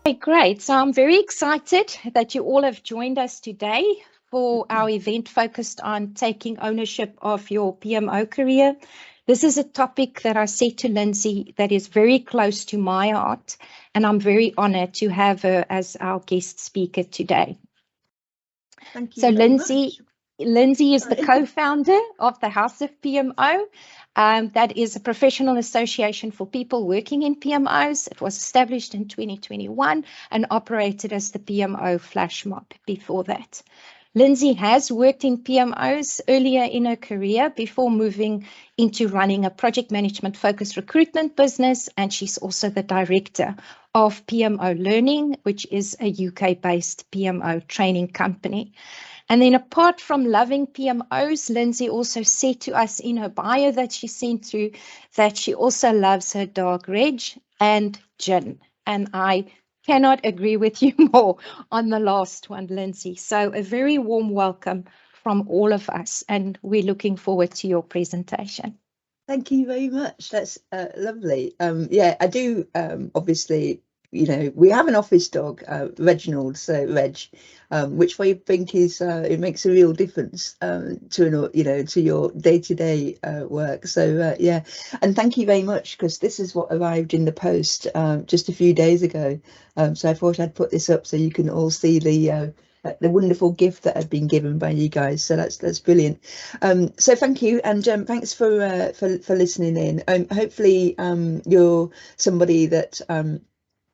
Okay, great. So I'm very excited that you all have joined us today for our event focused on taking ownership of your PMO career. This is a topic that I said to Lindsay that is very close to my heart, and I'm very honored to have her as our guest speaker today. Thank you. So very Lindsay is the co-founder of the House of PMO. That is a professional association for people working in PMOs. It was established in 2021 and operated as the PMO flash mob before that. Lindsay has worked in PMOs earlier in her career before moving into running a project management focused recruitment business, and she's also the director of PMO Learning, which is a UK-based PMO training company. And then apart from loving PMOs, Lindsay also said to us in her bio that she sent through that she also loves her dog Reg and gin. And I cannot agree with you more on the last one, Lindsay. So a very warm welcome from all of us, and we're looking forward to your presentation. Thank you very much. That's lovely. Yeah, I do. Obviously, you know, we have an office dog, Reginald, so Reg, which I think is it makes a real difference to to your day-to-day work. So yeah, and thank you very much, because this is what arrived in the post just a few days ago. So I thought I'd put this up so you can all see the wonderful gift that I've been given by you guys. So that's brilliant. So thank you, and thanks for listening in. Hopefully you're somebody that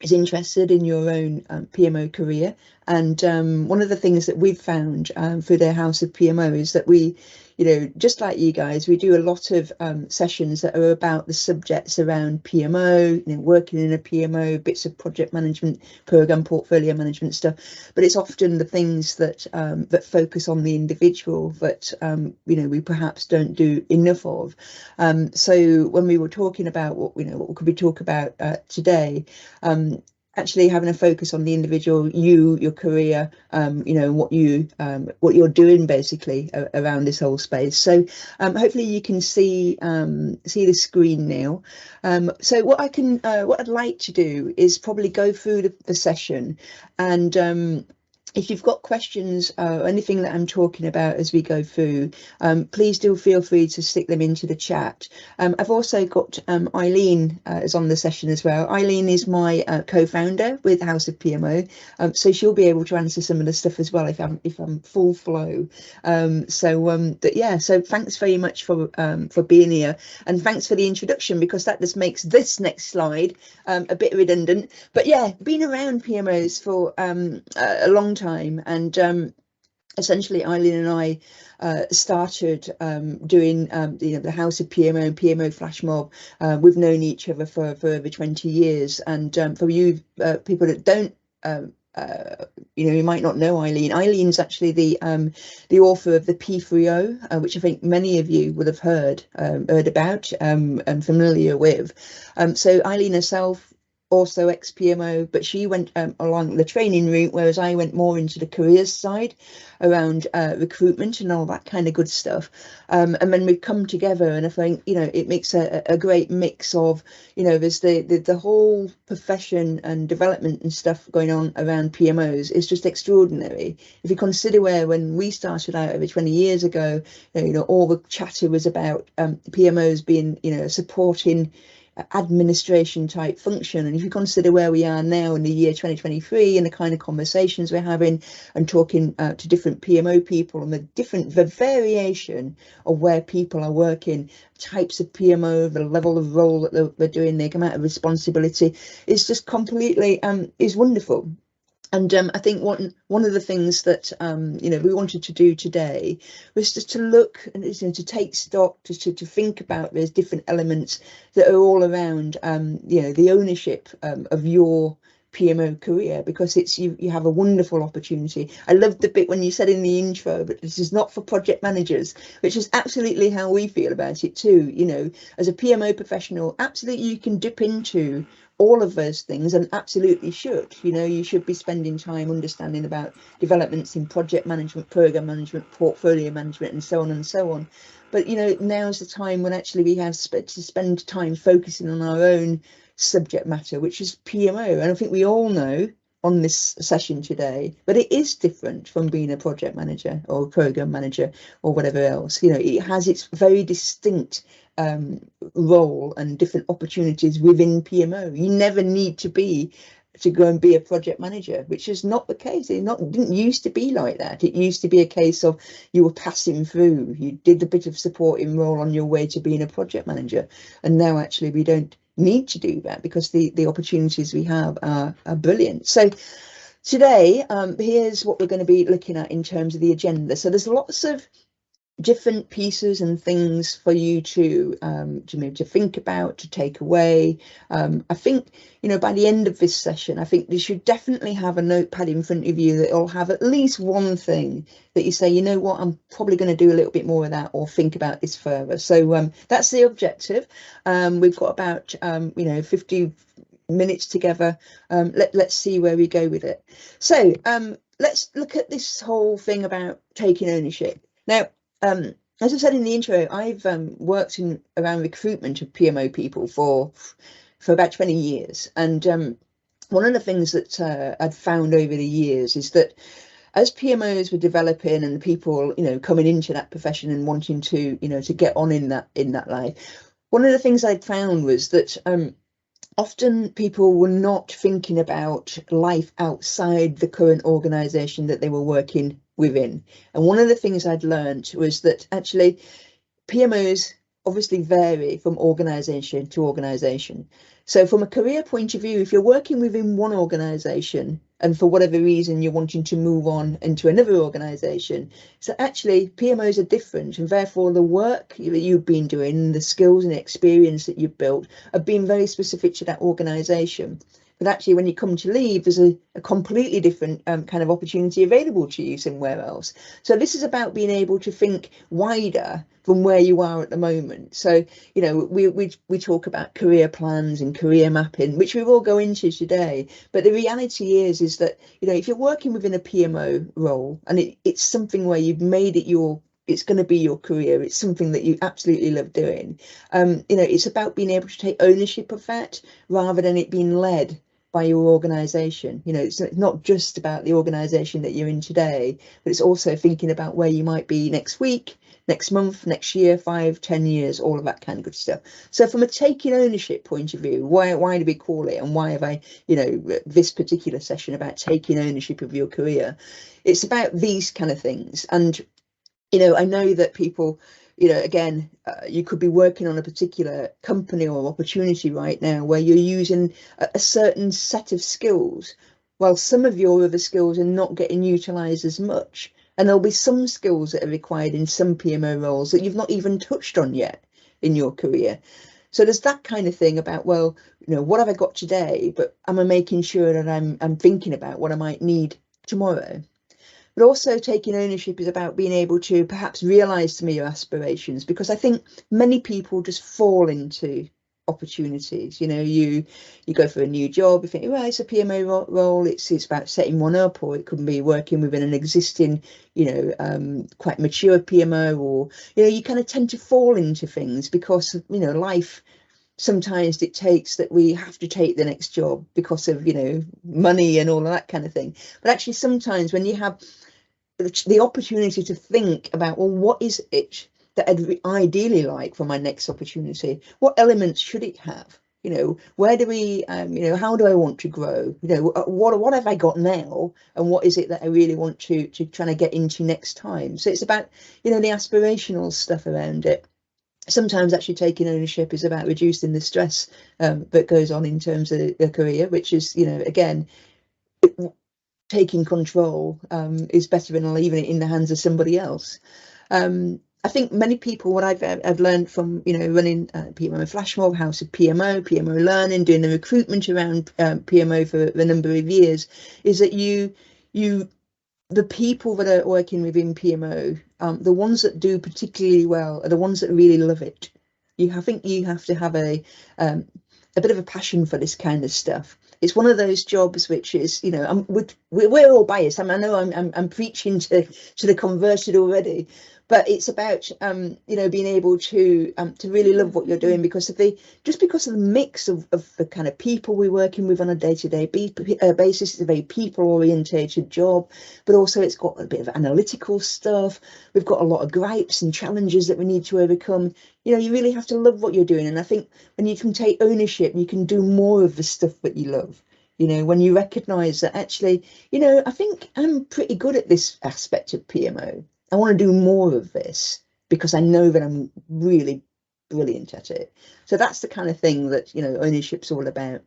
is interested in your own PMO career. And one of the things that we've found through the House of PMO is that we, you know, just like you guys, we do a lot of sessions that are about the subjects around PMO, you know, working in a PMO, bits of project management, program portfolio management stuff. But it's often the things that that focus on the individual that you know, we perhaps don't do enough of. So when we were talking about what could we talk about today, actually having a focus on the individual, your career, you know, what you're doing basically around this whole space. So hopefully you can see the screen now. So what I'd like to do is probably go through the session, and if you've got questions or anything that I'm talking about as we go through, please do feel free to stick them into the chat. I've also got Eileen is on the session as well. Eileen is my co-founder with House of PMO, so she'll be able to answer some of the stuff as well if I'm full flow. But yeah, so thanks very much for being here, and thanks for the introduction, because that just makes this next slide a bit redundant. But yeah, been around PMOs for a long time, and essentially Eileen and I started doing the House of PMO and PMO Flash Mob. We've known each other for over 20 years, and for you people that don't you know, you might not know Eileen. Eileen's actually the author of the P3O, which I think many of you would have heard about and familiar with. So Eileen herself, also ex-PMO, but she went along the training route, whereas I went more into the careers side around recruitment and all that kind of good stuff. And then we've come together, and I think, you know, it makes a great mix of, you know, there's the whole profession and development and stuff going on around PMOs is just extraordinary. If you consider when we started out over 20 years ago, you know, all the chatter was about PMOs being, you know, supporting administration type function, and if you consider where we are now in the year 2023 and the kind of conversations we're having and talking to different PMO people and the variation of where people are working, types of PMO, the level of role that they're doing, the amount of responsibility, is just completely is wonderful. And I think one of the things that you know, we wanted to do today was just to look and, you know, to take stock, to think about those different elements that are all around you know, the ownership of your PMO career, because it's you have a wonderful opportunity. I loved the bit when you said in the intro, but this is not for project managers, which is absolutely how we feel about it too. You know, as a PMO professional, absolutely you can dip into all of those things, and absolutely should. You know, you should be spending time understanding about developments in project management, program management, portfolio management, and so on and so on. But you know, now's the time when actually we have to spend time focusing on our own subject matter, which is PMO. And I think we all know on this session today, but it is different from being a project manager or a program manager or whatever else. You know, it has its very distinct role and different opportunities within PMO. You never need to go and be a project manager, which is not the case. Didn't used to be like that. It used to be a case of you were passing through, you did a bit of supporting role on your way to being a project manager. And now actually we don't need to do that, because the opportunities we have are brilliant. So today, here's what we're going to be looking at in terms of the agenda. So there's lots of different pieces and things for you to think about, to take away. I think, you know, by the end of this session, I think you should definitely have a notepad in front of you that will have at least one thing that you say, you know what, I'm probably going to do a little bit more of that, or think about this further. So that's the objective. We've got about 50 minutes together. Let's see where we go with it. So let's look at this whole thing about taking ownership. Now, as I said in the intro, I've worked around recruitment of PMO people for about 20 years. And one of the things that I'd found over the years is that as PMOs were developing and people, you know, coming into that profession and wanting to, you know, to get on in that life, one of the things I'd found was that often people were not thinking about life outside the current organisation that they were working within. And one of the things I'd learned was that actually PMOs obviously vary from organisation to organisation. So from a career point of view, if you're working within one organisation and for whatever reason you're wanting to move on into another organisation, so actually PMOs are different, and therefore the work that you've been doing, the skills and the experience that you've built have been very specific to that organisation. But actually, when you come to leave, there's a completely different kind of opportunity available to you somewhere else. So this is about being able to think wider from where you are at the moment. So, you know, we talk about career plans and career mapping, which we will go into today. But the reality is that, you know, if you're working within a PMO role and it's something where you've made it it's going to be your career, it's something that you absolutely love doing, you know, it's about being able to take ownership of that rather than it being led by your organisation. You know, it's not just about the organisation that you're in today, but it's also thinking about where you might be next week, next month, next year, 5, 10 years, all of that kind of good stuff. So from a taking ownership point of view, why do we call it, and why have I, you know, this particular session about taking ownership of your career? It's about these kind of things. And you know, I know that people, you know, again, you could be working on a particular company or opportunity right now where you're using a certain set of skills, while some of your other skills are not getting utilised as much. And there'll be some skills that are required in some PMO roles that you've not even touched on yet in your career. So there's that kind of thing about, well, you know, what have I got today, but am I making sure that I'm thinking about what I might need tomorrow? But also taking ownership is about being able to perhaps realise some of your aspirations, because I think many people just fall into opportunities. You know, you go for a new job, you think, well, it's a PMO role, it's about setting one up, or it could be working within an existing, you know, quite mature PMO, or, you know, you kind of tend to fall into things because, you know, life sometimes dictates that we have to take the next job because of, you know, money and all of that kind of thing. But actually sometimes when you have the opportunity to think about, well, what is it that I'd ideally like for my next opportunity? What elements should it have? You know, where do we, you know, how do I want to grow? You know, what have I got now, and what is it that I really want to try to get into next time? So it's about, you know, the aspirational stuff around it. Sometimes actually taking ownership is about reducing the stress that goes on in terms of a career, which is, you know, again, taking control is better than leaving it in the hands of somebody else. I think many people, what I've learned from, you know, running PMO Flashmob, House of PMO Learning, doing the recruitment around PMO for a number of years, is that the people that are working within PMO, the ones that do particularly well are the ones that really love it. I think you have to have a bit of a passion for this kind of stuff. It's one of those jobs which is, you know, we're all biased. I know I'm preaching to the converted already, but it's about you know, being able to really love what you're doing because of the mix of the kind of people we're working with on a day-to-day basis. It's a very people-orientated job, but also it's got a bit of analytical stuff. We've got a lot of gripes and challenges that we need to overcome. You know, you really have to love what you're doing, and I think when you can take ownership, you can do more of the stuff that you love. You know, when you recognize that actually, you know, I think I'm pretty good at this aspect of PMO. I want to do more of this because I know that I'm really brilliant at it. So that's the kind of thing that, you know, ownership's all about.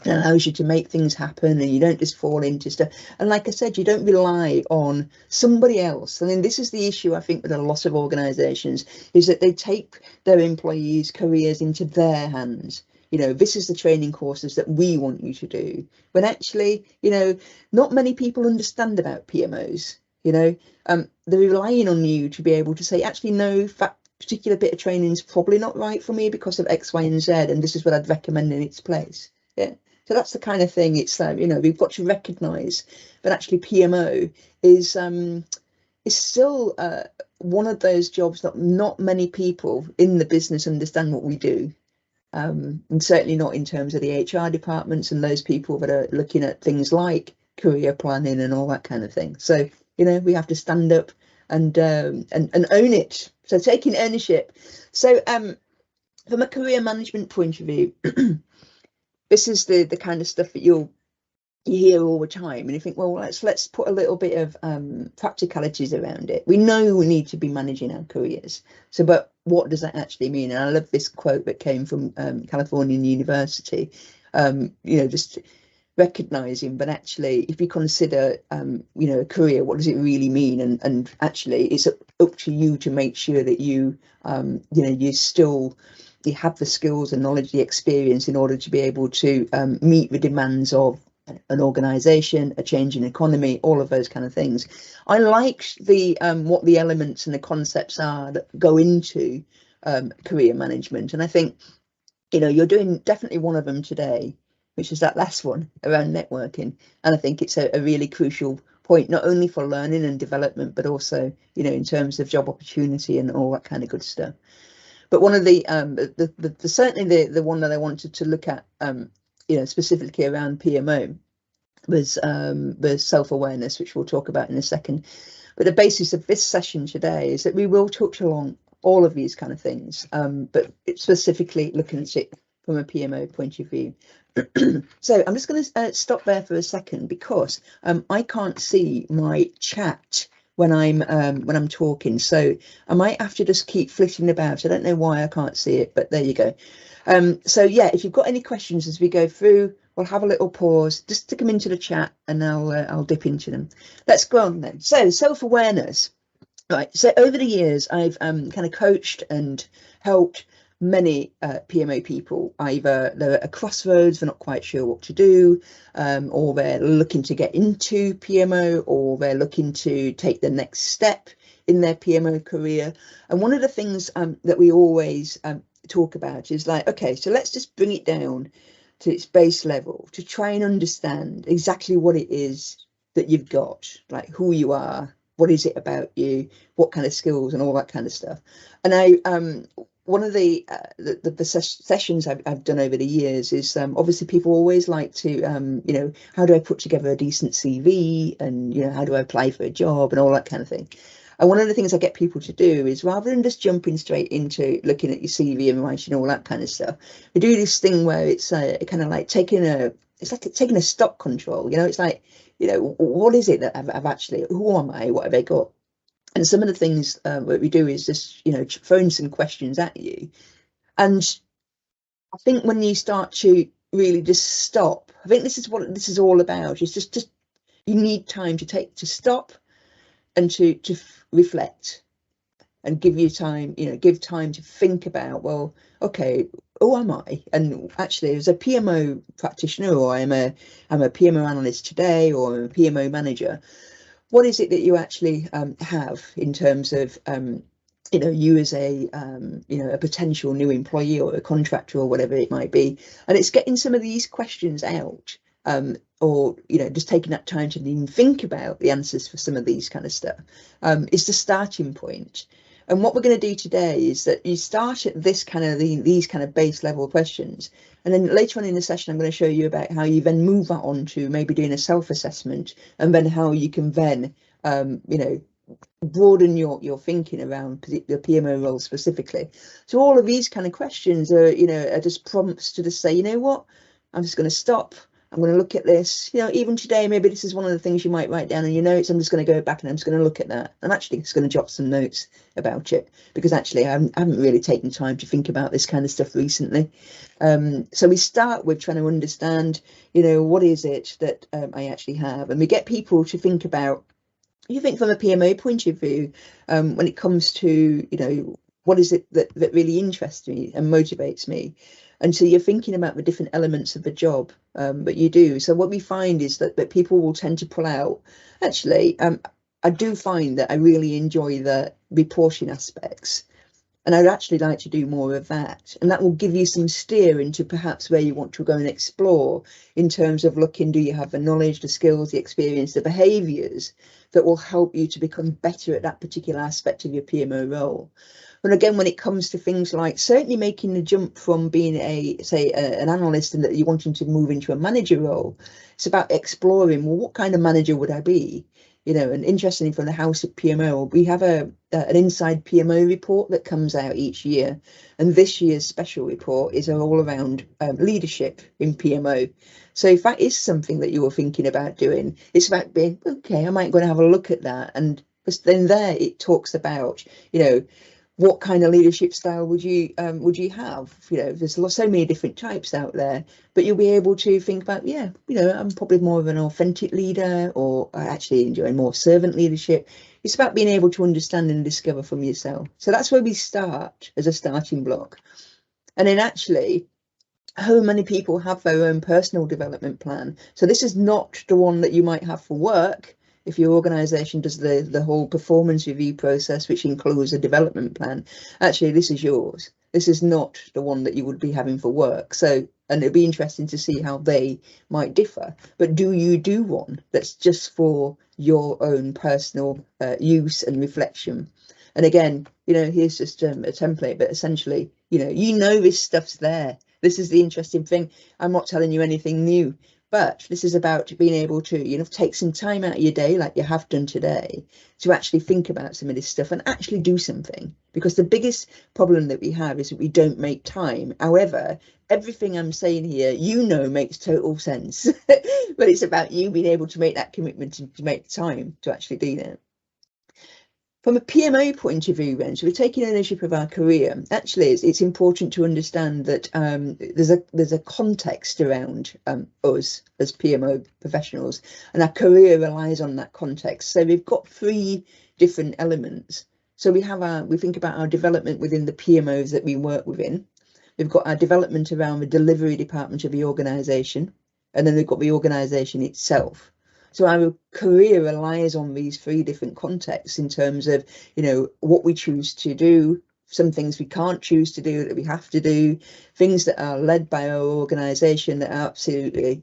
It allows you to make things happen and you don't just fall into stuff. And like I said, you don't rely on somebody else. I mean, this is the issue, I think, with a lot of organisations, is that they take their employees' careers into their hands. You know, this is the training courses that we want you to do. When actually, you know, not many people understand about PMOs. You know, they're relying on you to be able to say, actually, no, that particular bit of training is probably not right for me because of X, Y, and Z, and this is what I'd recommend in its place. Yeah. So that's the kind of thing. It's you know, we've got to recognise that actually PMO is still one of those jobs that not many people in the business understand what we do. And certainly not in terms of the HR departments and those people that are looking at things like career planning and all that kind of thing. So, you know, we have to stand up and own it. So taking ownership. So from a career management point of view, this is the kind of stuff that you hear all the time, and you think, well, let's put a little bit of practicalities around it. We know we need to be managing our careers. So, but what does that actually mean? And I love this quote that came from California University. You know, just recognizing, but actually, if you consider, you know, a career, what does it really mean? And actually, it's up to you to make sure that you know, you have the skills and knowledge, the experience in order to be able to meet the demands of an organization, a changing economy, all of those kind of things. I like the what the elements and the concepts are that go into career management, and I think, you know, you're doing definitely one of them today, which is that last one around networking, and I think it's a really crucial point, not only for learning and development, but also, you know, in terms of job opportunity and all that kind of good stuff. But one of the certainly the one that I wanted to look at, you know, specifically around PMO was the self-awareness, which we'll talk about in a second. But the basis of this session today is that we will touch along all of these kind of things, but it's specifically looking at it from a PMO point of view. So I'm just going to stop there for a second because I can't see my chat when I'm talking, so I might have to just keep flitting about. I don't know why I can't see it, but there you go. So yeah, if you've got any questions as we go through, we'll have a little pause, just stick them into the chat, and I'll dip into them. Let's go on then. So self-awareness, right? So over the years, I've kind of coached and helped many PMO people. Either they're at a crossroads, they're not quite sure what to do, or they're looking to get into PMO, or they're looking to take the next step in their PMO career. And one of the things that we always talk about is like, okay, so let's just bring it down to its base level to try and understand exactly what it is that you've got, like who you are, what is it about you, what kind of skills and all that kind of stuff. And I one of the sessions I've done over the years is obviously people always like to you know, how do I put together a decent CV, and you know, how do I apply for a job and all that kind of thing. And one of the things I get people to do is, rather than just jumping straight into looking at your CV and writing all that kind of stuff, we do this thing where it's kind of like taking a stock control. You know, it's like, you know, what is it that I've actually, who am I, what have I got? And some of the things what we do is just, you know, throwing some questions at you. And I think when you start to really just stop, I think this is what this is all about. It's just you need time to stop and to reflect. and give you time, give time to think about, well, okay, who am I? And actually, as a PMO practitioner, or I'm a PMO analyst today, or I'm a PMO manager, what is it that you actually have in terms of you as a a potential new employee or a contractor or whatever it might be? And it's getting some of these questions out, or just taking that time to even think about the answers for some of these kind of stuff, is the starting point. And what we're going to do today is that you start at this kind of these kind of base level questions, and then later on in the session I'm going to show you about how you then move that on to maybe doing a self-assessment, and then how you can then broaden your thinking around the PMO role specifically. So all of these kind of questions are are just prompts to just say, you know what, I'm just going to stop. I'm going to look at this. Even today, maybe this is one of the things you might write down in your notes. I'm just going to go back and I'm just going to look at that. I'm actually just going to jot some notes about it, because actually I haven't really taken time to think about this kind of stuff recently. So we start with trying to understand, what is it that I actually have, and we get people to think about, you think from a PMO point of view, when it comes to, what is it that really interests me and motivates me? And so you're thinking about the different elements of the job that you do. So what we find is that people will tend to pull out, actually, I do find that I really enjoy the reporting aspects, and I'd actually like to do more of that. And that will give you some steer into perhaps where you want to go and explore in terms of looking, do you have the knowledge, the skills, the experience, the behaviours that will help you to become better at that particular aspect of your PMO role. But again, when it comes to things like certainly making the jump from being an analyst and that you're wanting to move into a manager role, it's about exploring, well, what kind of manager would I be? And interestingly, from the House of PMO, we have an inside PMO report that comes out each year. And this year's special report is all around leadership in PMO. So if that is something that you're thinking about doing, it's about being, okay, I might go and have a look at that. And then there it talks about, what kind of leadership style would you have? There's so many different types out there, but you'll be able to think about, I'm probably more of an authentic leader, or I actually enjoy more servant leadership. It's about being able to understand and discover from yourself. So that's where we start as a starting block. And then actually, how many people have their own personal development plan? So this is not the one that you might have for work. If your organisation does the whole performance review process, which includes a development plan, actually this is yours. This is not the one that you would be having for work. So, and it'd be interesting to see how they might differ. But do you do one that's just for your own personal use and reflection? And again, here's just a template, but essentially, this stuff's there. This is the interesting thing. I'm not telling you anything new. But this is about being able to, take some time out of your day, like you have done today, to actually think about some of this stuff and actually do something. Because the biggest problem that we have is that we don't make time. However, everything I'm saying here, makes total sense. But it's about you being able to make that commitment to make time to actually do that. From a PMO point of view, then, so we're taking ownership of our career. Actually, it's important to understand that there's a context around us as PMO professionals, and our career relies on that context. So we've got 3 different elements. So we think about our development within the PMOs that we work within. We've got our development around the delivery department of the organisation, and then we've got the organisation itself. So our career relies on these 3 different contexts in terms of, what we choose to do, some things we can't choose to do that we have to do, things that are led by our organisation that are absolutely,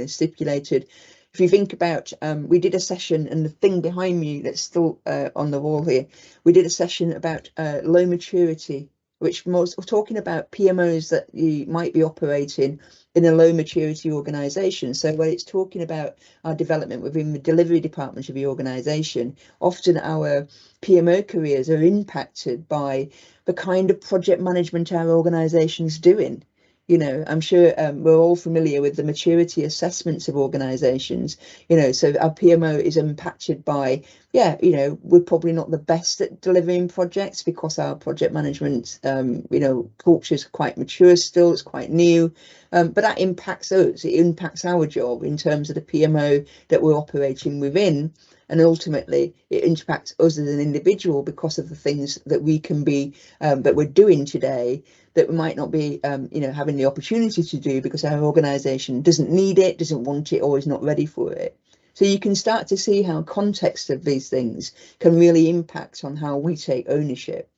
stipulated. If you think about, we did a session, and the thing behind me that's still on the wall here, we did a session about low maturity, which was talking about PMOs that you might be operating in a low maturity organisation. So when it's talking about our development within the delivery department of the organisation, often our PMO careers are impacted by the kind of project management our organisation's doing. I'm sure we're all familiar with the maturity assessments of organisations, so our PMO is impacted by, we're probably not the best at delivering projects because our project management, culture is quite mature still, it's quite new, but that impacts us, it impacts our job in terms of the PMO that we're operating within. and ultimately it impacts us as an individual because of the things that we can be that we're doing today that we might not be having the opportunity to do because our organization doesn't need it, doesn't want it, or is not ready for it. So you can start to see how context of these things can really impact on how we take ownership.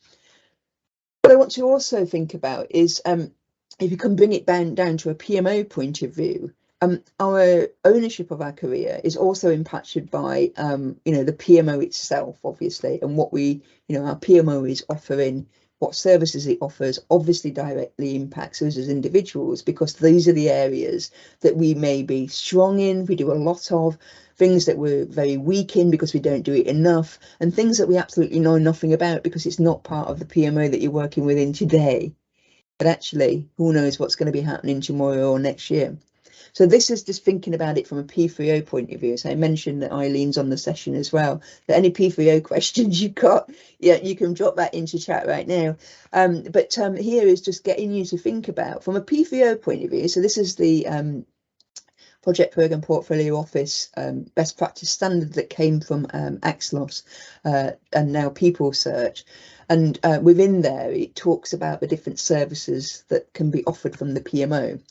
What I want to also think about is if you can bring it down to a PMO point of view, our ownership of our career is also impacted by the PMO itself, obviously, and what our PMO is offering, what services it offers, obviously directly impacts us as individuals, because these are the areas that we may be strong in, we do a lot of, things that we're very weak in because we don't do it enough, and things that we absolutely know nothing about because it's not part of the PMO that you're working within today. But actually, who knows what's going to be happening tomorrow or next year. So this is just thinking about it from a P3O point of view. So I mentioned that Eileen's on the session as well. That any P3O questions you've got, yeah, you can drop that into chat right now. But here is just getting you to think about from a P3O point of view. So this is the Project Program Portfolio Office best practice standard that came from Axelos and now People Search. And within there, it talks about the different services that can be offered from the PMO.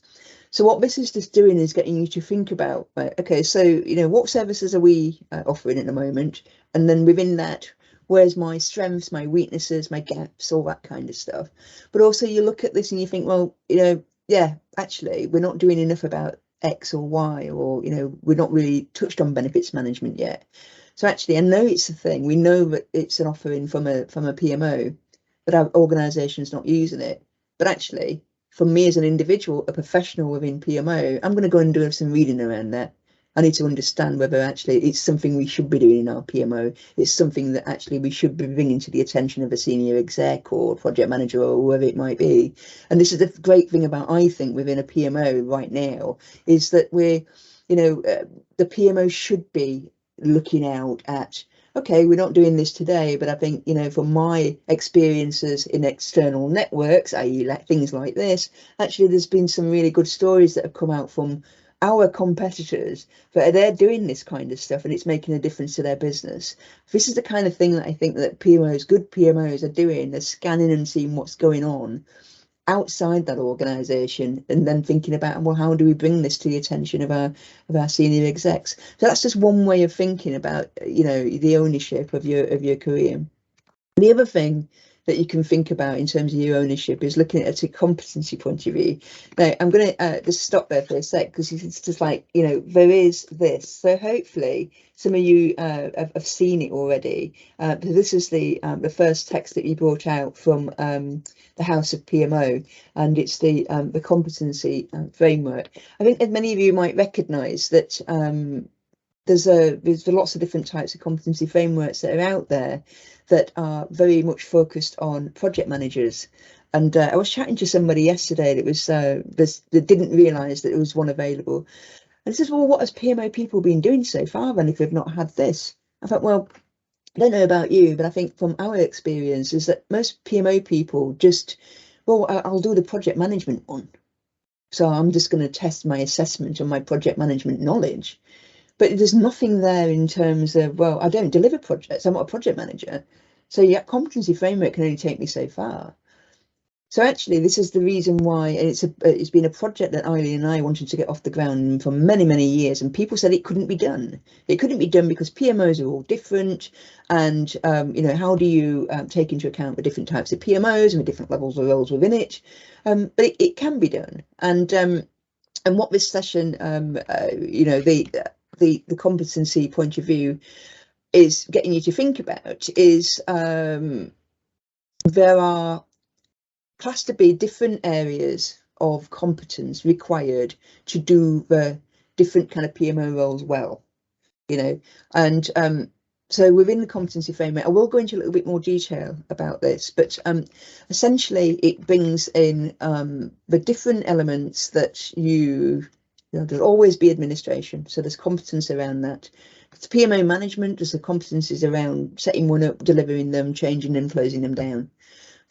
So what this is just doing is getting you to think about, right, okay, so, what services are we offering at the moment? And then within that, where's my strengths, my weaknesses, my gaps, all that kind of stuff. But also you look at this and you think, well, yeah, actually, we're not doing enough about X or Y, or, we're not really touched on benefits management yet. So actually, I know it's a thing. We know that it's an offering from a PMO, but our organisation's not using it. But actually, for me as an individual, a professional within PMO, I'm going to go and do some reading around that. I need to understand whether actually it's something we should be doing in our PMO. It's something that actually we should be bringing to the attention of a senior exec or project manager or whoever it might be. And this is the great thing about, I think, within a PMO right now, is that we're, the PMO should be looking out at, okay, we're not doing this today, but I think, from my experiences in external networks, i.e. things like this, actually there's been some really good stories that have come out from our competitors that they're doing this kind of stuff and it's making a difference to their business. This is the kind of thing that I think that good PMOs are doing. They're scanning and seeing what's going on outside that organization and then thinking about, well, how do we bring this to the attention of our senior execs? So that's just one way of thinking about the ownership of your career. The other thing that you can think about in terms of your ownership is looking at a competency point of view. Now, I'm going to just stop there for a sec, because it's just like, there is this. So hopefully some of you have seen it already. This is the first text that you brought out from the House of PMO, and it's the competency framework. I think that many of you might recognise that there's lots of different types of competency frameworks that are out there that are very much focused on project managers. And I was chatting to somebody yesterday that didn't realise that there was one available. And says, well, what has PMO people been doing so far then if they've not had this? I thought, well, I don't know about you, but I think from our experience is that most PMO people just, well, I'll do the project management one. So I'm just going to test my assessment on my project management knowledge. But there's nothing there in terms of, well, I don't deliver projects, I'm not a project manager. So yeah, competency framework can only take me so far. So actually, this is the reason why, and it's been a project that Eileen and I wanted to get off the ground for many, many years, and people said it couldn't be done. It couldn't be done because PMOs are all different, and how do you take into account the different types of PMOs and the different levels of roles within it? But it can be done, and what this session, the competency point of view is getting you to think about is there are classed to be different areas of competence required to do the different kind of PMO roles well, and so within the competency framework, I will go into a little bit more detail about this, but essentially it brings in the different elements that there'll always be administration, so there's competence around that. It's PMO management, there's the competencies around setting one up, delivering them, changing them, closing them down.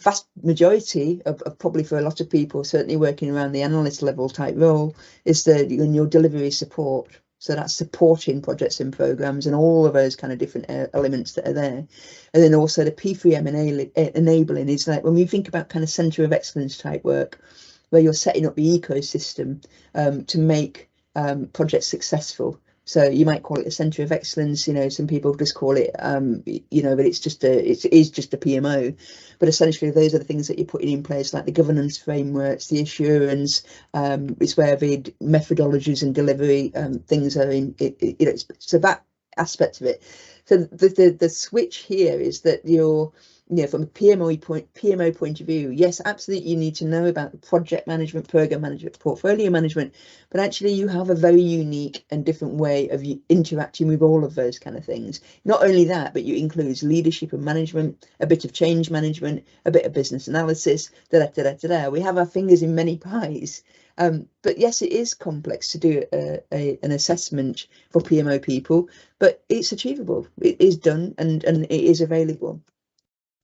Vast majority of probably for a lot of people, certainly working around the analyst level type role, is your delivery support. So that's supporting projects and programs and all of those kind of different elements that are there. And then also the P3M enabling is like when we think about kind of centre of excellence type work, where you're setting up the ecosystem to make projects successful. So you might call it a centre of excellence, you know, some people just call it, you know, but it is just a PMO. But essentially those are the things that you're putting in place, like the governance frameworks, the assurance, is where the methodologies and delivery things are in, you know, so that aspect of it. So the switch here is that you're, you know, from a PMO point of view, yes, absolutely, you need to know about project management, program management, portfolio management, but actually you have a very unique and different way of interacting with all of those kind of things. Not only that, but you include leadership and management, a bit of change management, a bit of business analysis, We have our fingers in many pies. But yes, it is complex to do an assessment for PMO people, but it's achievable. It is done and it is available.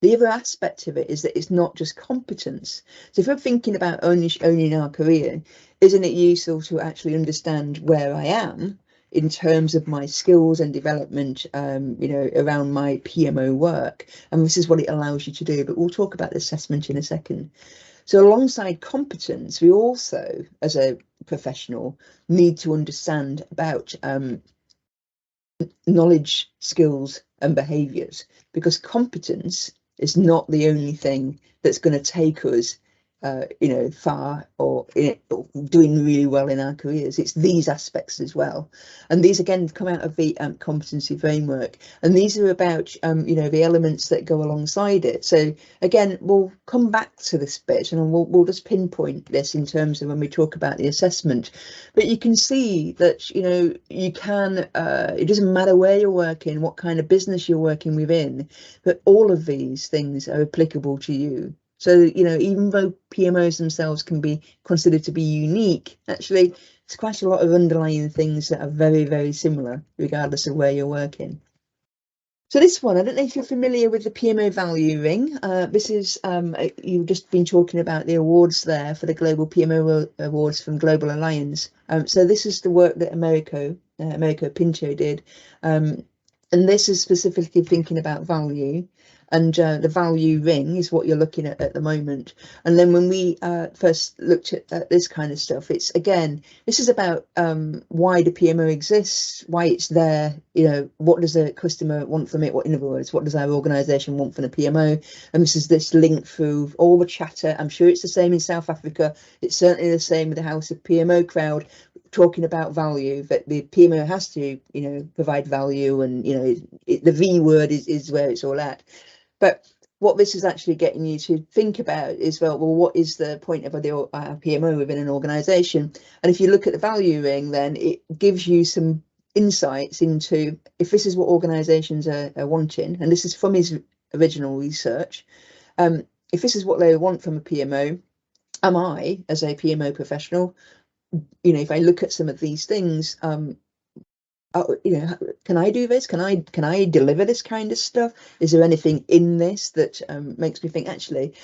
The other aspect of it is that it's not just competence. So if we're thinking about owning our career, isn't it useful to actually understand where I am in terms of my skills and development, you know, around my PMO work? And this is what it allows you to do. But we'll talk about the assessment in a second. So alongside competence, we also, as a professional, need to understand about knowledge, skills and behaviours, because competence is not the only thing that's going to take us you know, far or doing really well in our careers. It's these aspects as well, and these again come out of the competency framework, and these are about you know, the elements that go alongside it. So again, we'll come back to this bit and we'll just pinpoint this in terms of when we talk about the assessment. But you can see that, you know, you can it doesn't matter where you're working, what kind of business you're working within, but all of these things are applicable to you. So, you know, even though PMOs themselves can be considered to be unique, actually, there's quite a lot of underlying things that are very, very similar, regardless of where you're working. So this one, I don't know if you're familiar with the PMO value ring. This is, you've just been talking about the awards there for the Global PMO Awards from Global Alliance. So this is the work that Americo Pinto did. And this is specifically thinking about value. And the value ring is what you're looking at the moment. And then when we first looked at this kind of stuff, it's again, this is about why the PMO exists, why it's there, you know, what does a customer want from it? What, in other words, what does our organisation want from the PMO? And this is this link through all the chatter. I'm sure it's the same in South Africa. It's certainly the same with the House of PMO crowd, talking about value, that the PMO has to, you know, provide value, and, you know, the V word is where it's all at. But what this is actually getting you to think about is, well, what is the point of the PMO within an organisation? And if you look at the value ring, then it gives you some insights into if this is what organisations are wanting, and this is from his original research. If this is what they want from a PMO, am I, as a PMO professional, you know, if I look at some of these things, you know, can I do this? Can I deliver this kind of stuff? Is there anything in this that makes me think, actually,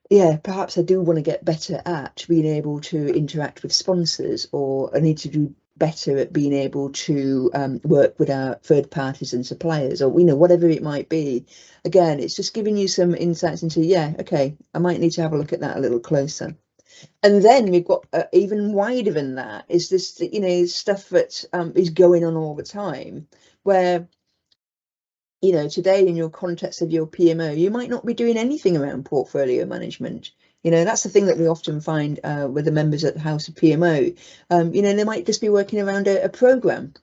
yeah, perhaps I do want to get better at being able to interact with sponsors, or I need to do better at being able to work with our third parties and suppliers, or, you know, whatever it might be. Again, it's just giving you some insights into, yeah, okay, I might need to have a look at that a little closer. And then we've got even wider than that is this, you know, stuff that is going on all the time, where, you know, today in your context of your PMO, you might not be doing anything around portfolio management. You know, that's the thing that we often find with the members at the House of PMO. You know, they might just be working around a program,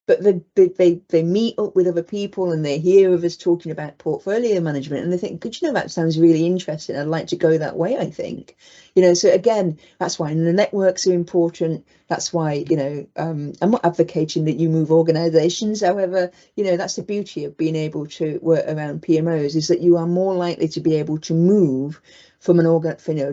but they meet up with other people and they hear of us talking about portfolio management, and they think, good, you know, that sounds really interesting. I'd like to go that way, I think. You know, so again, that's why the networks are important. That's why, you know, I'm not advocating that you move organisations. However, you know, that's the beauty of being able to work around PMOs, is that you are more likely to be able to move from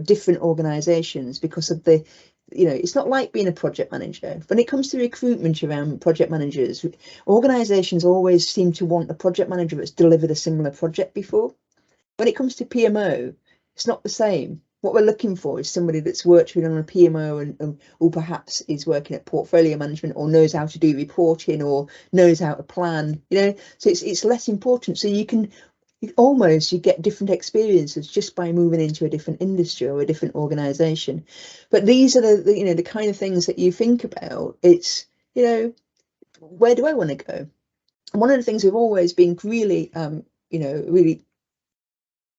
different organisations because of the, you know, it's not like being a project manager. When it comes to recruitment around project managers, organisations always seem to want a project manager that's delivered a similar project before. When it comes to PMO, it's not the same. what we're looking for is somebody that's worked on a PMO and or perhaps is working at portfolio management, or knows how to do reporting, or knows how to plan, you know. So it's less important. So you can you get different experiences just by moving into a different industry or a different organization. But these are the you know, the kind of things that you think about. It's, you know, where do I want to go? And one of the things we've always been really you know, really,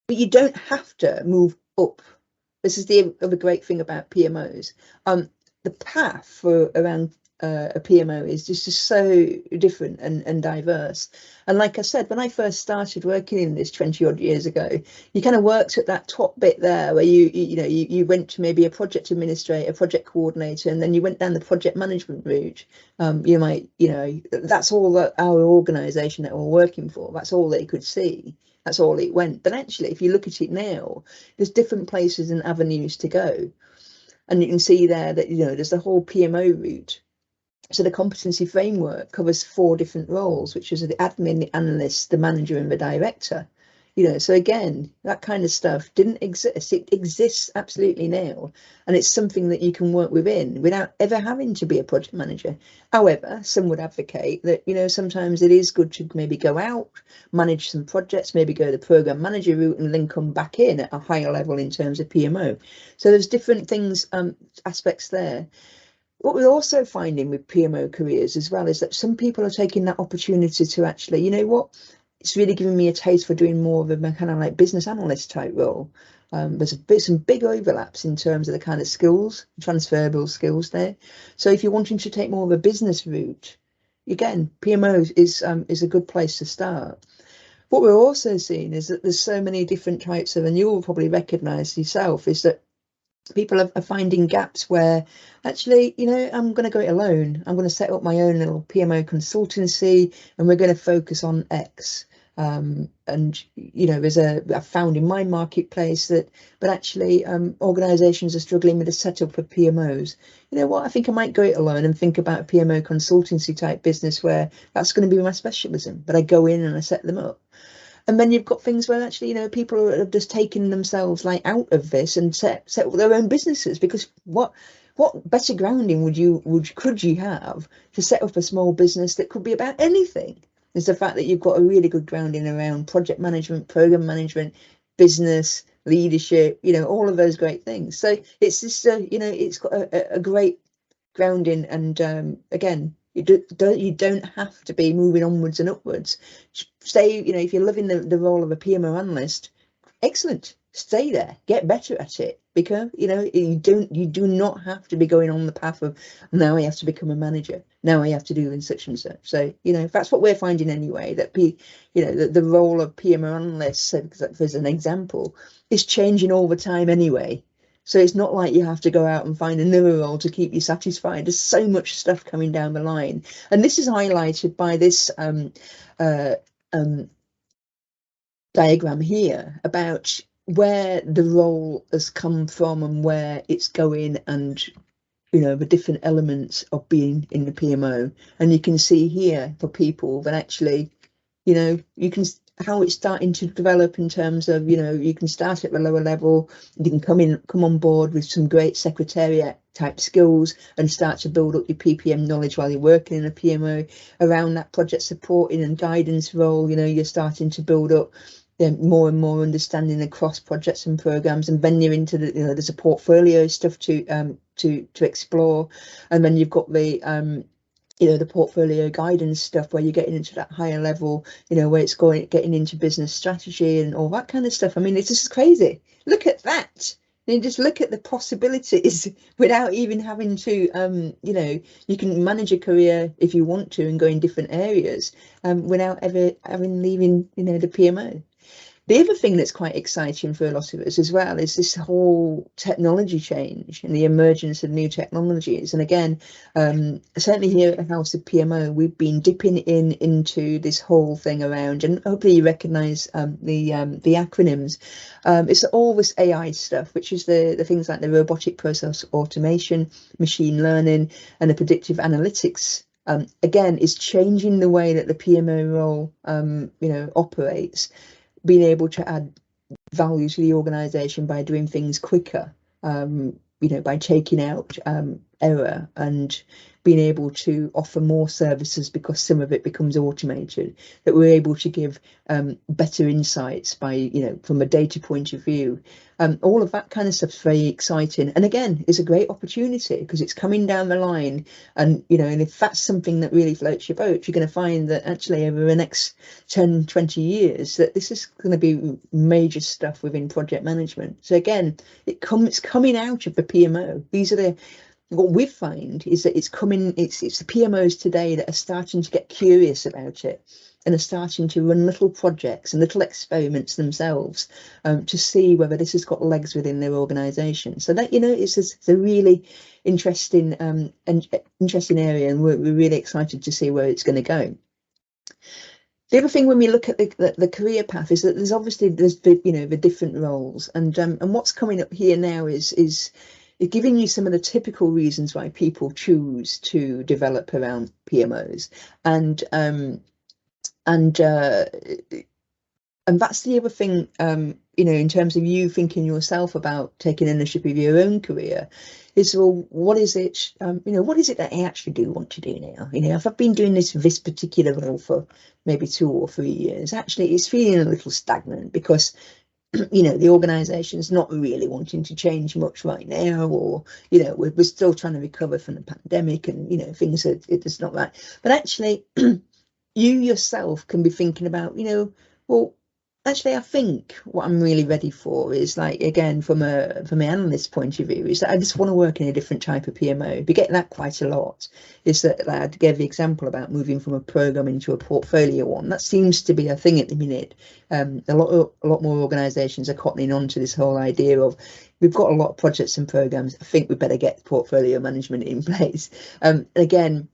but you don't have to move up. This is the other great thing about PMOs. The path for around a PMO is just so different and diverse. And like I said, when I first started working in this 20 odd years ago, you kind of worked at that top bit there where you went to maybe a project administrator, project coordinator, and then you went down the project management route. You might, you know, that's all that our organization that we're working for, that's all they could see. That's all it went. But actually, if you look at it now, there's different places and avenues to go. And you can see there that, you know, there's the whole PMO route. So the competency framework covers 4 different roles, which is the admin, the analyst, the manager, and the director. You know, so again, that kind of stuff didn't exist. It exists absolutely now. And it's something that you can work within without ever having to be a project manager. However, some would advocate that, you know, sometimes it is good to maybe go out, manage some projects, maybe go the program manager route, and then come back in at a higher level in terms of PMO. So there's different things, aspects there. What we're also finding with PMO careers as well is that some people are taking that opportunity to actually, you know what, it's really giving me a taste for doing more of a kind of like business analyst type role. There's some big overlaps in terms of the kind of skills, transferable skills there. So if you're wanting to take more of a business route, again, PMO is a good place to start. What we're also seeing is that there's so many different types of, and you'll probably recognise yourself, is that people are finding gaps where actually, you know, I'm going to go it alone. I'm going to set up my own little PMO consultancy, and we're going to focus on X. And you know, I've found in my marketplace that, but actually organizations are struggling with the setup of PMOs. You know what, I think I might go it alone and think about a PMO consultancy type business where that's going to be my specialism, but I go in and I set them up. And then you've got things where actually, you know, people have just taken themselves like out of this and set up their own businesses, because what better grounding could you have to set up a small business that could be about anything? Is the fact that you've got a really good grounding around project management, program management, business, leadership, you know, all of those great things. So it's just, you know, it's got a great grounding. And again, you don't have to be moving onwards and upwards. Stay, you know, if you're loving the role of a PMO analyst, excellent. Stay there, get better at it, because you know you do not have to be going on the path of now I have to become a manager, now I have to do in such and such. So you know, that's what we're finding anyway, that you know, the role of PMO analyst, as an example, is changing all the time anyway. So it's not like you have to go out and find another role to keep you satisfied. There's so much stuff coming down the line, and this is highlighted by this diagram here about where the role has come from and where it's going, and you know, the different elements of being in the PMO. And you can see here for people that actually, you know, you can, how it's starting to develop in terms of, you know, you can start at the lower level, you can come on board with some great secretariat type skills and start to build up your PPM knowledge while you're working in a PMO. Around that project supporting and guidance role, you know, you're starting to build up more and more understanding across projects and programs, and then you're into the, you know, there's a portfolio stuff to explore, and then you've got the you know, the portfolio guidance stuff where you're getting into that higher level, you know, where it's getting into business strategy and all that kind of stuff. I mean, it's just crazy. Look at that. And just look at the possibilities without even having to, you know, you can manage a career if you want to and go in different areas without ever having leaving, you know, the PMO. The other thing that's quite exciting for a lot of us as well is this whole technology change and the emergence of new technologies. And again, certainly here at the House of PMO, we've been dipping into this whole thing around, and hopefully you recognise the acronyms. It's all this AI stuff, which is the things like the robotic process automation, machine learning, and the predictive analytics. Again, is changing the way that the PMO role, you know, operates. Being able to add value to the organisation by doing things quicker, you know, by taking out error and being able to offer more services because some of it becomes automated, that we're able to give better insights by, you know, from a data point of view. All of that kind of stuff's very exciting, and again, is a great opportunity because it's coming down the line. And, you know, and if that's something that really floats your boat, you're going to find that actually over the next 10, 20 years, that this is going to be major stuff within project management. So again, it's coming out of the PMO. These are what we find is that it's the PMOs today that are starting to get curious about it and are starting to run little projects and little experiments themselves to see whether this has got legs within their organisation. So that, you know, it's a really interesting interesting area, and we're really excited to see where it's going to go. The other thing when we look at the career path is that there's the, you know, the different roles, and what's coming up here now is giving you some of the typical reasons why people choose to develop around PMOs, and that's the other thing, you know, in terms of you thinking yourself about taking ownership of your own career, is, well, what is it, you know, what is it that I actually do want to do now? You know, if I've been doing this particular role for maybe 2 or 3 years, actually it's feeling a little stagnant because, you know, the organisation's not really wanting to change much right now, or, you know, we're still trying to recover from the pandemic, and, you know, things are, it's not right. But actually, you yourself can be thinking about, you know, well, actually, I think what I'm really ready for is, like, again, from an analyst point of view, is that I just want to work in a different type of PMO. We get that quite a lot. Is that, like, I gave the example about moving from a program into a portfolio one. That seems to be a thing at the minute. A lot more organisations are cottoning on to this whole idea of, we've got a lot of projects and programs, I think we better get portfolio management in place. Again,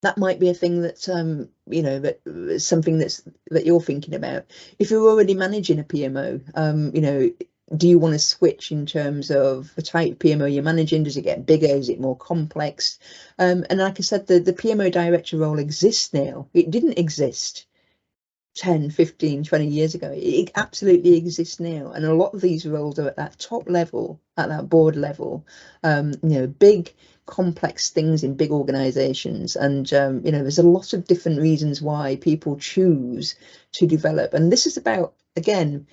that might be a thing that, you know, that something that you're thinking about. If you're already managing a PMO, you know, do you want to switch in terms of the type of PMO you're managing? Does it get bigger? Is it more complex? And like I said, the PMO director role exists now. It didn't exist 10, 15, 20 years ago. It absolutely exists now. And a lot of these roles are at that top level, at that board level, you know, big, complex things in big organizations. And, you know, there's a lot of different reasons why people choose to develop. And this is about, again,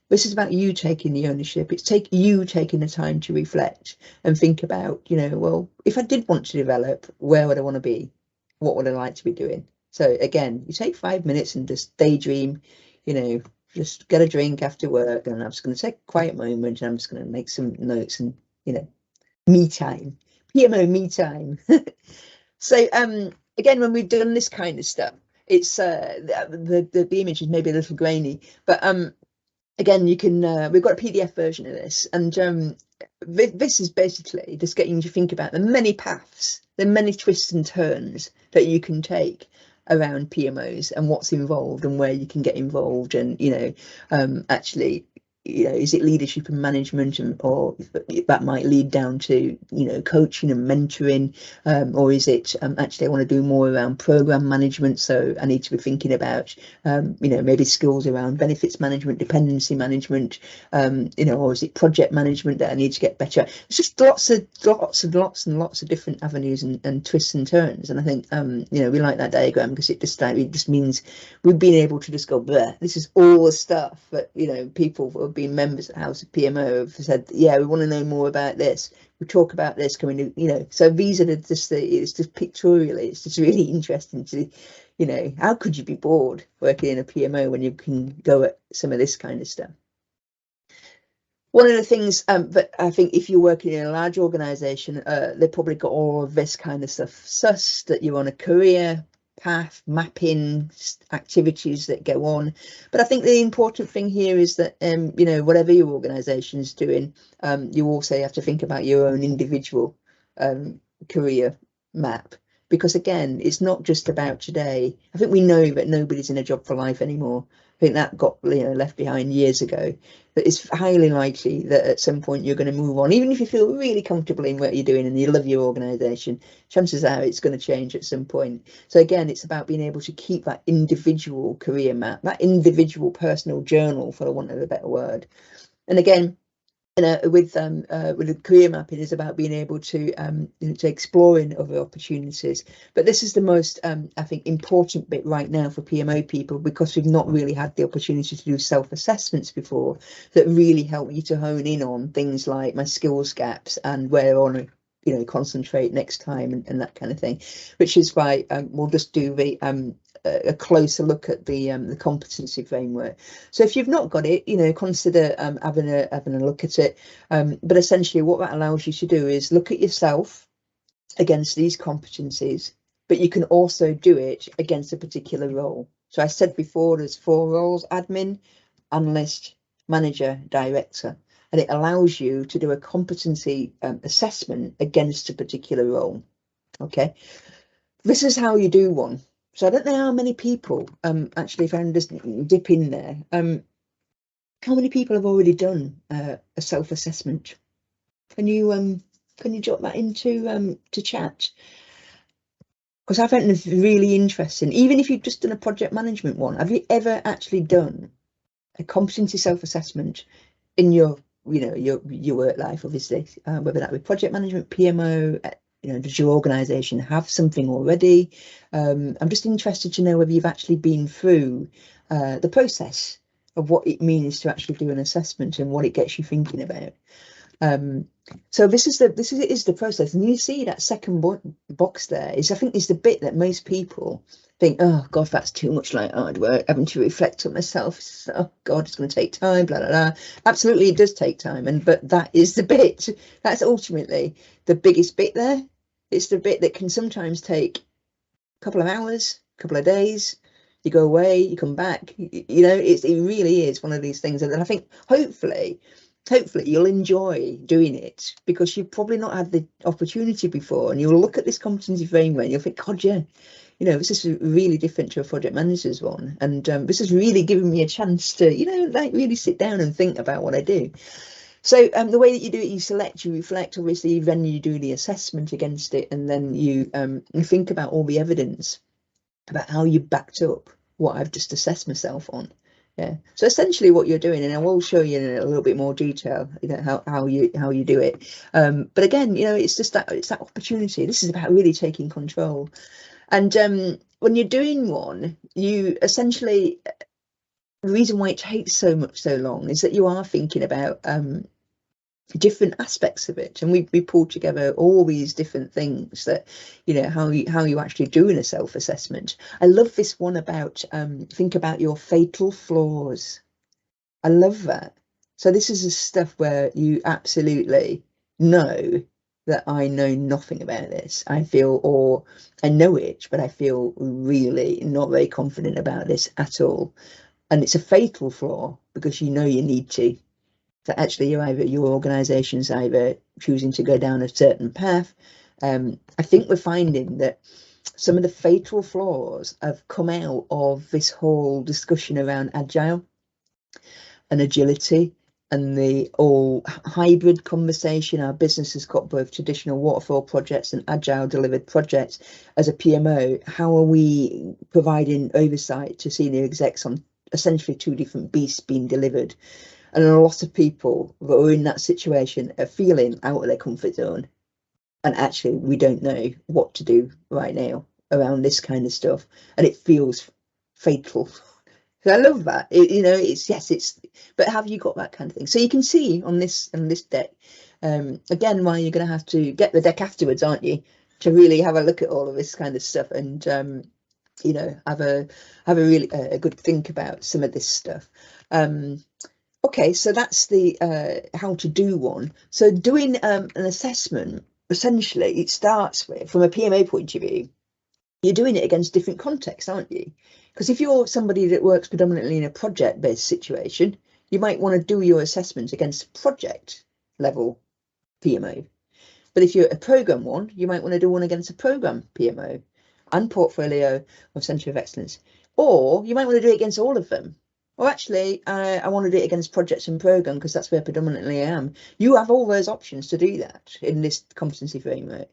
this is about you taking the ownership. It's you taking the time to reflect and think about, you know, well, if I did want to develop, where would I want to be? What would I like to be doing? So again, you take 5 minutes and just daydream, you know, just get a drink after work, and I'm just going to take a quiet moment, and I'm just going to make some notes, and, you know, me time, PMO me time. So again, when we've done this kind of stuff, it's the image is maybe a little grainy, but again, you can we've got a PDF version of this, and this is basically just getting you to think about the many paths, the many twists and turns that you can take around PMOs and what's involved and where you can get involved, and, you know, actually, you know, is it leadership and management, or that might lead down to, you know, coaching and mentoring, or is it actually I want to do more around program management, so I need to be thinking about, you know, maybe skills around benefits management, dependency management, you know, or is it project management that I need to get better? It's just lots and lots of different avenues and twists and turns. And I think, you know, we like that diagram because it just means we've been able to just go, bleh, this is all the stuff that, you know, people who have been members of House of PMO have said, yeah, we want to know more about this. We talk about this, can we do, you know? So these are it's just pictorially, it's just really interesting to, you know, how could you be bored working in a PMO when you can go at some of this kind of stuff? One of the things that I think, if you're working in a large organisation, they've probably got all of this kind of stuff sussed, that you're on a career path, mapping activities that go on. But I think the important thing here is that, you know, whatever your organisation is doing, you also have to think about your own individual career map. Because again, it's not just about today. I think we know that nobody's in a job for life anymore. think that got left behind years ago. That it's highly likely that at some point you're going to move on, even if you feel really comfortable in what you're doing and you love your organisation. Chances are it's going to change at some point. So again, it's about being able to keep that individual career map, that individual personal journal, for want of a better word. And again, with the career mapping is about being able to to exploring other opportunities. But this is the most I think important bit right now for PMO people, because we've not really had the opportunity to do self-assessments before that really help you to hone in on things like my skills gaps and where I want to concentrate next time and that kind of thing, which is why we'll just do a closer look at the competency framework. So if you've not got it, consider having a look at it. But essentially what that allows you to do is look at yourself against these competencies, but you can also do it against a particular role. So I said before, there's 4 roles: admin, analyst, manager, director, and it allows you to do a competency assessment against a particular role. Okay, this is how you do one. So I don't know how many people actually, if I just dip in there, how many people have already done a self-assessment? Can you jot that into to chat? Because I find this really interesting. Even if you've just done a project management one, have you ever actually done a competency self-assessment in your your work life? Obviously, whether that be project management, PMO. Does your organisation have something already? I'm just interested to know whether you've actually been through the process of what it means to actually do an assessment and what it gets you thinking about. So this is the process, and you see that second box there I think is the bit that most people think, oh God, that's too much like hard work, having to reflect on myself. Oh God, it's going to take time, blah blah blah. Absolutely, it does take time, but that is the bit that's ultimately the biggest bit there. It's the bit that can sometimes take a couple of hours, a couple of days. You go away, you come back. It really is one of these things, and I think hopefully you'll enjoy doing it, because you've probably not had the opportunity before, and you'll look at this competency framework and you'll think, God, yeah, this is really different to a project manager's one, and this has really given me a chance to really sit down and think about what I do. So the way that you do it, you select, you reflect, obviously, then you do the assessment against it, and then you think about all the evidence about how you backed up what I've just assessed myself on. Yeah. So essentially what you're doing, and I will show you in a little bit more detail, how you do it. But again, it's just it's that opportunity. This is about really taking control. And when you're doing one, you essentially, the reason why it takes so long is that you are thinking about different aspects of it, and we pulled together all these different things that how you actually doing a self-assessment. I love this one about think about your fatal flaws. I love that. So this is the stuff where you absolutely know that I know nothing about this. I feel, or I know it, but I feel really not very confident about this at all. And it's a fatal flaw because you need to. That actually your organisation's either choosing to go down a certain path. I think we're finding that some of the fatal flaws have come out of this whole discussion around agile and agility and the all hybrid conversation. Our business has got both traditional waterfall projects and agile delivered projects. As a PMO, how are we providing oversight to senior execs on essentially 2 different beasts being delivered? And a lot of people that are in that situation are feeling out of their comfort zone. And actually, we don't know what to do right now around this kind of stuff. And it feels fatal. So I love that. But have you got that kind of thing? So you can see on this deck, again, why you're going to have to get the deck afterwards, aren't you? To really have a look at all of this kind of stuff and, have a really a good think about some of this stuff. Okay, so that's the how to do one. So doing an assessment, essentially, it starts with, from a PMO point of view, you're doing it against different contexts, aren't you? Because if you're somebody that works predominantly in a project-based situation, you might want to do your assessment against project level PMO. But if you're a program one, you might want to do one against a program PMO and portfolio of Centre of Excellence. Or you might want to do it against all of them. Or actually, I want to do it against projects and program because that's where predominantly I am. You have all those options to do that in this competency framework.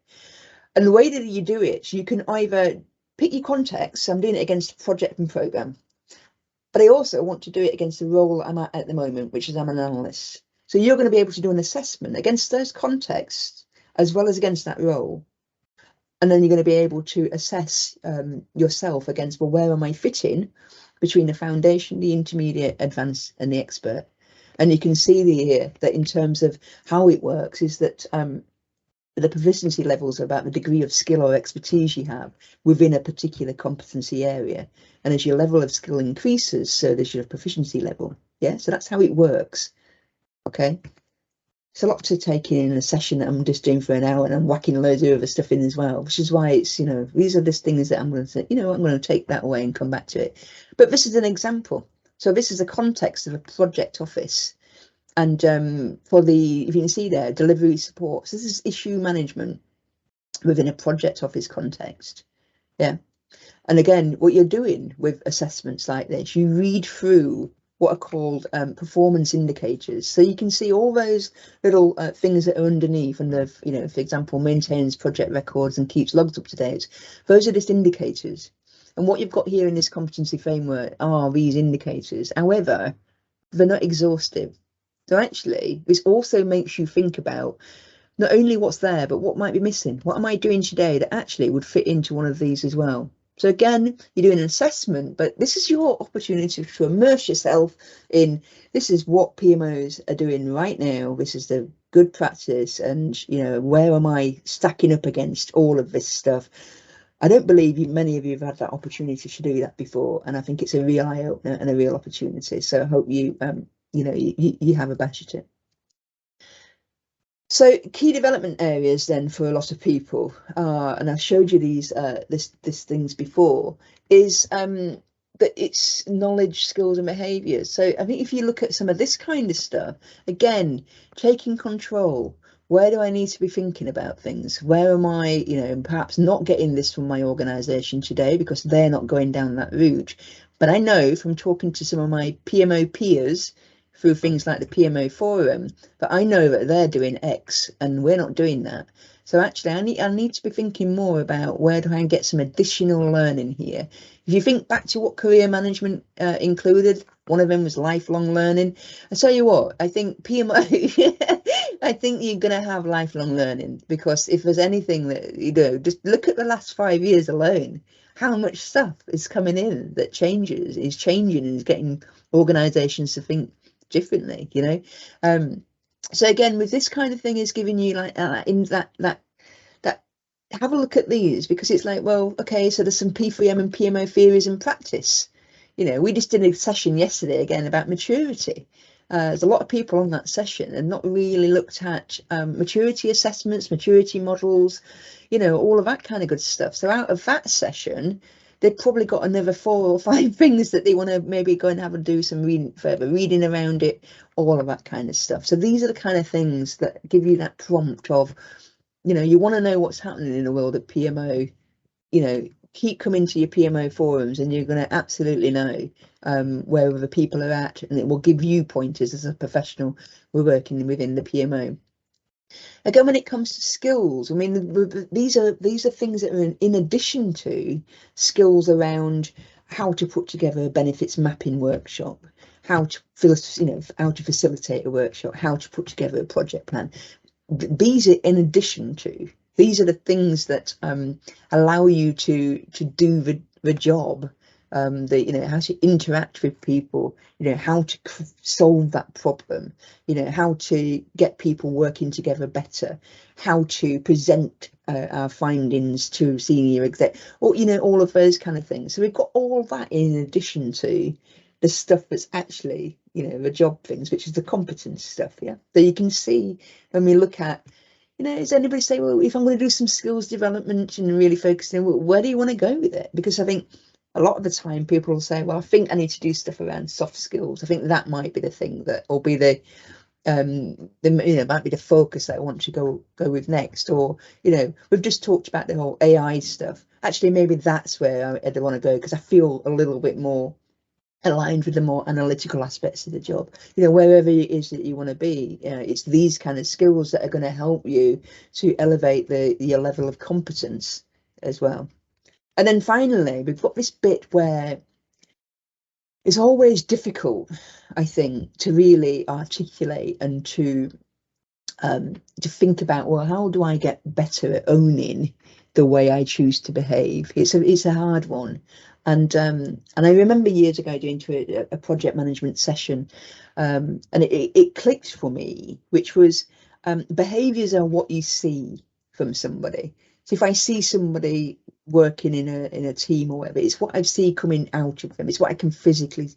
And the way that you do it, you can either pick your context. So I'm doing it against project and program, but I also want to do it against the role I'm at the moment, which is I'm an analyst. So you're going to be able to do an assessment against those contexts as well as against that role. And then you're going to be able to assess yourself against, well, where am I fitting between the foundation, the intermediate, advanced, and the expert? And you can see here that in terms of how it works is that the proficiency levels are about the degree of skill or expertise you have within a particular competency area. And as your level of skill increases, so does your proficiency level. Yeah, so that's how it works. Okay. It's a lot to take in a session that I'm just doing for an hour, and I'm whacking loads of other stuff in as well, which is why it's, these are just things that I'm going to say, I'm going to take that away and come back to it. But this is an example. So this is a context of a project office. And for the, if you can see there, delivery support. So this is issue management within a project office context. Yeah. And again, what you're doing with assessments like this, you read through what are called performance indicators. So you can see all those little things that are underneath, and for example, maintains project records and keeps logs up to date. Those are just indicators. And what you've got here in this competency framework are these indicators. However, they're not exhaustive. So actually, this also makes you think about not only what's there, but what might be missing. What am I doing today that actually would fit into one of these as well? So again, you're doing an assessment, but this is your opportunity to immerse yourself in, this is what PMOs are doing right now. This is the good practice. And, where am I stacking up against all of this stuff? I don't believe many of you have had that opportunity to do that before. And I think it's a real eye opener and a real opportunity. So I hope you, you have a bash at it. So key development areas then for a lot of people, and I showed you these things before, is that it's knowledge, skills and behaviours. So I think if you look at some of this kind of stuff, again, taking control. Where do I need to be thinking about things? Where am I, perhaps not getting this from my organisation today because they're not going down that route. But I know from talking to some of my PMO peers through things like the PMO forum, but I know that they're doing X and we're not doing that. So actually, I need to be thinking more about where do I get some additional learning here. If you think back to what career management included, one of them was lifelong learning. I tell you what, I think PMO, I think you're going to have lifelong learning, because if there's anything that, just look at the last 5 years alone, how much stuff is coming in that is changing and is getting organizations to think differently, so again, with this kind of thing, is giving you like in that have a look at these, because it's like, well, okay, so there's some P3M and PMO theories in practice. We just did a session yesterday again about maturity. There's a lot of people on that session and not really looked at maturity assessments, maturity models, all of that kind of good stuff. So out of that session, they've probably got another 4 or 5 things that they want to maybe go and have and do some further reading around it, all of that kind of stuff. So these are the kind of things that give you that prompt of, you want to know what's happening in the world of PMO, keep coming to your PMO forums and you're going to absolutely know where other people are at, and it will give you pointers as a professional we're working within the PMO. Again, when it comes to skills, I mean, these are things that are in addition to skills around how to put together a benefits mapping workshop, how to facilitate a workshop, how to put together a project plan. These are in addition to. These are the things that allow you to do the job. How to interact with people, how to solve that problem, how to get people working together better, how to present our findings to senior exec, or all of those kind of things. So we've got all that in addition to the stuff that's actually the job things, which is the competence stuff. Yeah, so you can see when we look at, does anybody say, well, if I'm going to do some skills development and really focusing, well, where do you want to go with it? Because I think a lot of the time people will say, well, I think I need to do stuff around soft skills. I think that might be the thing that will be the might be the focus that I want to go with next. Or, we've just talked about the whole AI stuff. Actually, maybe that's where I want to go, because I feel a little bit more aligned with the more analytical aspects of the job. You know, wherever it is that you want to be, it's these kind of skills that are going to help you to elevate your level of competence as well. And then finally, we've got this bit where it's always difficult, I think, to really articulate and to think about, well, how do I get better at owning the way I choose to behave? It's a hard one. And I remember years ago doing a project management session, and it clicked for me, which was behaviors are what you see from somebody. So if I see somebody working in a team or whatever, it's what I see coming out of them. It's what I can physically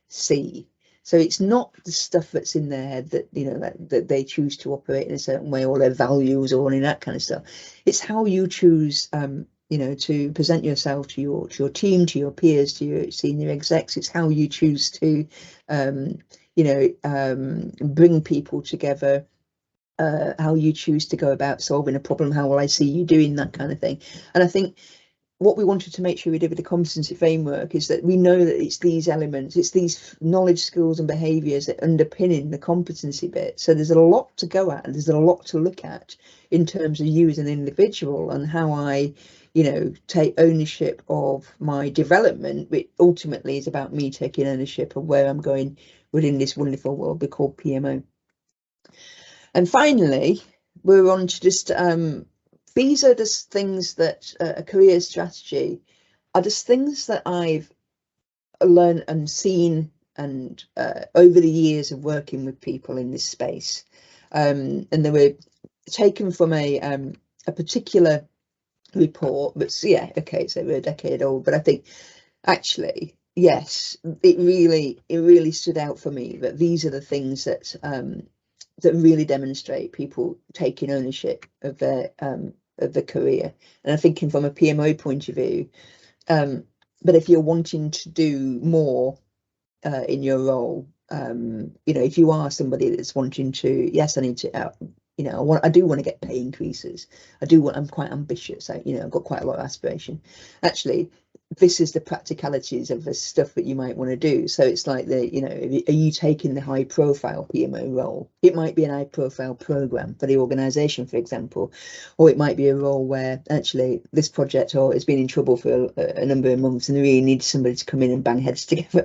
see. So it's not the stuff that's in their head that, you know, that they choose to operate in a certain way, or their values or any of that kind of stuff. It's how you choose, you know, to present yourself to your team, to your peers, to your senior execs. It's how you choose to, you know, bring people together. How you choose to go about solving a problem. How will I see you doing that kind of thing? And I think what we wanted to make sure we did with the competency framework is that we know that it's these elements, it's these knowledge, skills and behaviours that underpinning the competency bit. So there's a lot to go at, and there's a lot to look at in terms of you as an individual and how I, you know, take ownership of my development, which ultimately is about me taking ownership of where I'm going within this wonderful world we call PMO. And finally, we're on to just these are just things that a career strategy are just things that I've learned and seen and over the years of working with people in this space, and they were taken from a particular report that's, yeah, okay, so we're a decade old, but I think actually, yes, it really stood out for me that these are the things that that really demonstrate people taking ownership of their career. And I'm thinking from a PMO point of view, but if you're wanting to do more in your role, you know, if you are somebody that's wanting to, yes, I need to, you know, I do want to get pay increases. I'm quite ambitious. You know, I've got quite a lot of aspiration. Actually, this is the practicalities of the stuff that you might want to do. So it's like you know, are you taking the high profile PMO role? It might be an high profile program for the organization, for example, or it might be a role where actually this project has been in trouble for a number of months and they really need somebody to come in and bang heads together.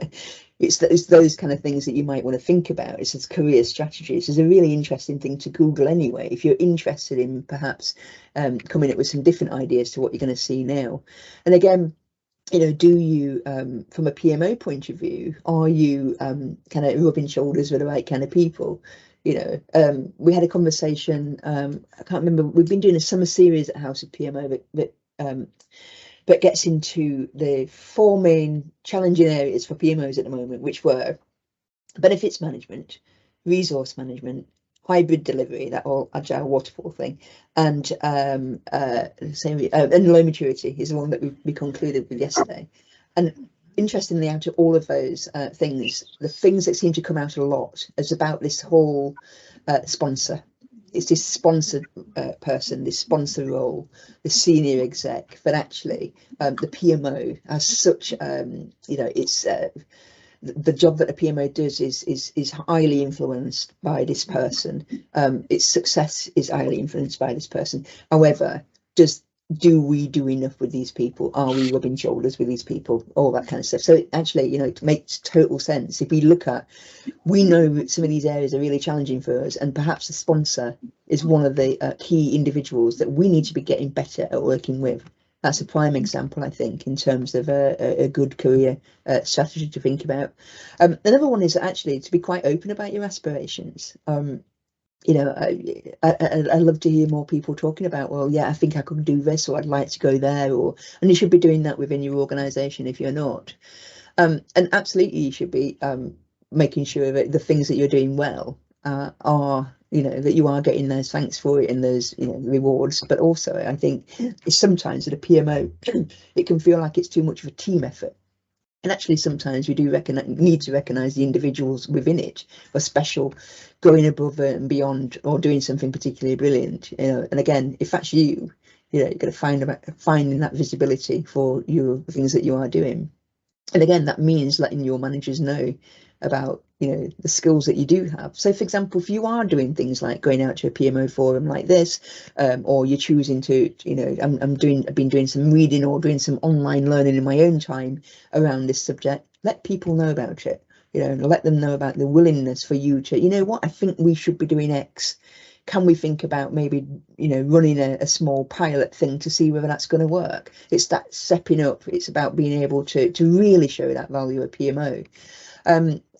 It's those kind of things that you might want to think about. It's a career strategy. It's a really interesting thing to Google anyway, if you're interested in perhaps coming up with some different ideas to what you're going to see now. And again, you know, do you, from a PMO point of view, are you kind of rubbing shoulders with the right kind of people? You know, we had a conversation, I can't remember, we've been doing a summer series at House of PMO that gets into the 4 main challenging areas for PMOs at the moment, which were benefits management, resource management, hybrid delivery, that whole agile waterfall thing, and and low maturity is the one that we concluded with yesterday. And interestingly, out of all of those things, the things that seem to come out a lot is about this whole sponsor. It's this sponsored person, this sponsor role, the senior exec, but actually the PMO as such, you know, it's the job that a PMO does is highly influenced by this person. Its success is highly influenced by this person. However, do we do enough with these people? Are we rubbing shoulders with these people? All that kind of stuff. So actually, you know, it makes total sense. If we look at, we know some of these areas are really challenging for us, and perhaps the sponsor is one of the key individuals that we need to be getting better at working with. That's a prime example, I think, in terms of a good career strategy to think about. Another one is actually to be quite open about your aspirations. You know, I love to hear more people talking about, well, yeah, I think I could do this, or I'd like to go there, and you should be doing that within your organisation if you're not. And absolutely, you should be making sure that the things that you're doing well are, you know, that you are getting those thanks for it and those, you know, rewards. But also, I think sometimes at a PMO, it can feel like it's too much of a team effort. And actually, sometimes we do need to recognise the individuals within it are special, going above and beyond, or doing something particularly brilliant. You know, and again, if that's you, you know, you've got to finding that visibility for the things that you are doing. And again, that means letting your managers know about, the skills that you do have. So for example, if you are doing things like going out to a PMO forum like this, or you're choosing to, I've been doing some reading or doing some online learning in my own time around this subject, let people know about it, let them know about the willingness for you to, I think we should be doing X. Can we think about maybe, running a small pilot thing to see whether that's going to work? It's that stepping up. It's about being able to really show that value of PMO.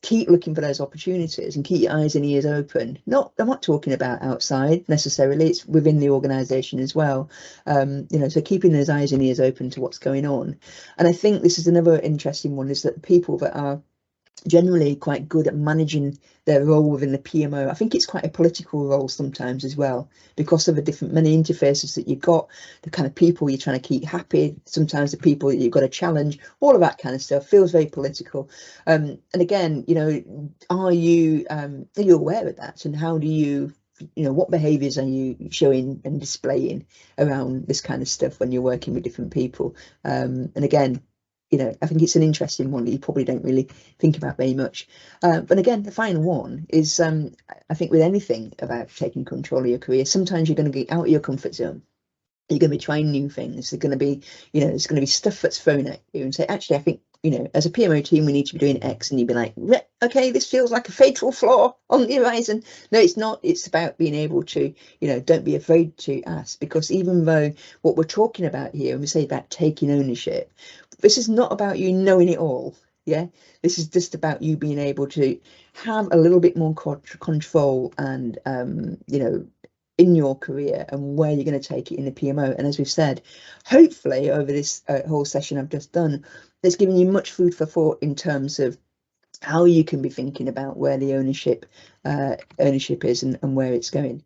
Keep looking for those opportunities and keep your eyes and ears open. I'm not talking about outside necessarily, it's within the organisation as well. So keeping those eyes and ears open to what's going on. And I think this is another interesting one, is that people that are generally quite good at managing their role within the PMO. I think it's quite a political role sometimes as well, because of the many interfaces that you've got, the kind of people you're trying to keep happy, sometimes the people that you've got to challenge, all of that kind of stuff feels very political. And again, are you aware of that, and how do you, what behaviours are you showing and displaying around this kind of stuff when you're working with different people? And again, I think it's an interesting one that you probably don't really think about very much. But again, the final one is, I think with anything about taking control of your career, sometimes you're going to get out of your comfort zone. You're going to be trying new things. There's going to be, there's going to be stuff that's thrown at you and say, actually, I think, as a PMO team, we need to be doing X. And you'd be like, okay, this feels like a fatal flaw on the horizon. No, it's not. It's about being able to, don't be afraid to ask, because even though what we're talking about here, and we say about taking ownership, this is not about you knowing it all. Yeah, this is just about you being able to have a little bit more control and, in your career and where you're going to take it in the PMO. And as we've said, hopefully over this whole session I've just done, it's given you much food for thought in terms of how you can be thinking about where the ownership is and where it's going.